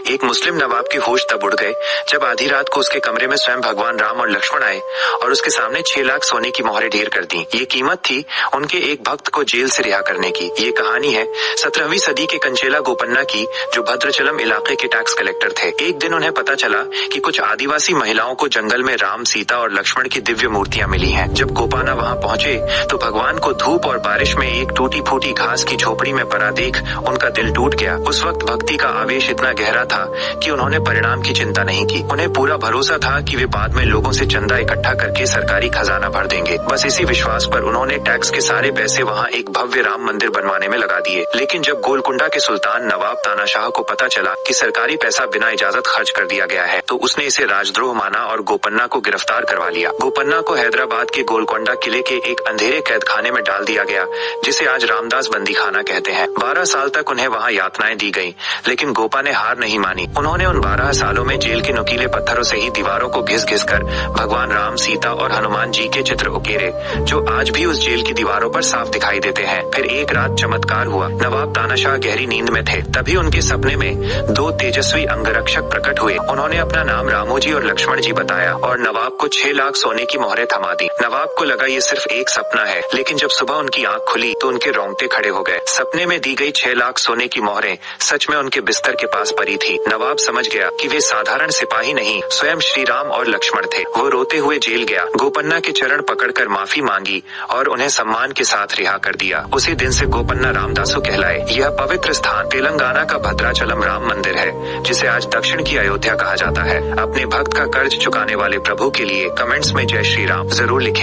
एक मुस्लिम नवाब के होश तब उड़ गए जब आधी रात को उसके कमरे में स्वयं भगवान राम और लक्ष्मण आए और उसके सामने 6 लाख सोने की मोहरें ढेर कर दी। ये कीमत थी उनके एक भक्त को जेल से रिहा करने की। ये कहानी है 17वीं सदी के कंचेला गोपन्ना की, जो भद्राचलम इलाके के टैक्स कलेक्टर थे। एक दिन उन्हें पता चला कि कुछ आदिवासी महिलाओं को जंगल में राम, सीता और लक्ष्मण की दिव्य मूर्तियां मिली हैं। जब गोपाना वहां पहुंचे तो भगवान को धूप और बारिश में एक टूटी फूटी घास की झोपड़ी में पड़ा देख उनका दिल टूट गया। उस वक्त भक्ति का आवेश इतना गहरा था कि उन्होंने परिणाम की चिंता नहीं की। उन्हें पूरा भरोसा था कि वे बाद में लोगों से चंदा इकट्ठा करके सरकारी खजाना भर देंगे। बस इसी विश्वास पर उन्होंने टैक्स के सारे पैसे वहाँ एक भव्य राम मंदिर बनवाने में लगा दिए। लेकिन जब गोलकुंडा के सुल्तान नवाब तानाशाह को पता चला कि सरकारी पैसा बिना इजाजत खर्च कर दिया गया है, तो उसने इसे राजद्रोह माना और गोपन्ना को गिरफ्तार करवा लिया। गोपन्ना को हैदराबाद के गोलकुंडा किले के एक अंधेरे कैद खाने में डाल दिया गया, जिसे आज रामदास बंदी खाना कहते हैं। 12 साल तक उन्हें वहाँ यातनाएं दी गयी, लेकिन गोपा ने हार नहीं मानी। उन्होंने उन 12 सालों में जेल के नुकीले पत्थरों से ही दीवारों को घिस घिस कर भगवान राम, सीता और हनुमान जी के चित्र उकेरे, जो आज भी उस जेल की दीवारों पर साफ दिखाई देते हैं। फिर एक रात चमत्कार हुआ। नवाब तानाशाह गहरी नींद में थे, तभी उनके सपने में 2 तेजस्वी अंगरक्षक प्रकट हुए। उन्होंने अपना नाम रामोजी और लक्ष्मण जी बताया और नवाब को 6 लाख सोने की मोहरें थमा दी। नवाब को लगा ये सिर्फ एक सपना है, लेकिन जब सुबह उनकी आंख खुली तो उनके रोंगटे खड़े हो गए। सपने में दी गई 6 लाख सोने की मोहरें सच में उनके बिस्तर के पास पड़ी थी। नवाब समझ गया कि वे साधारण सिपाही नहीं, स्वयं श्री राम और लक्ष्मण थे। वो रोते हुए जेल गया, गोपन्ना के चरण पकड़कर माफी मांगी और उन्हें सम्मान के साथ रिहा कर दिया। उसी दिन से गोपन्ना रामदासु कहलाए। यह पवित्र स्थान तेलंगाना का भद्राचलम राम मंदिर है, जिसे आज दक्षिण की अयोध्या कहा जाता है। अपने भक्त का कर्ज चुकाने वाले प्रभु के लिए कमेंट्स में जय श्री राम जरूर लिखें।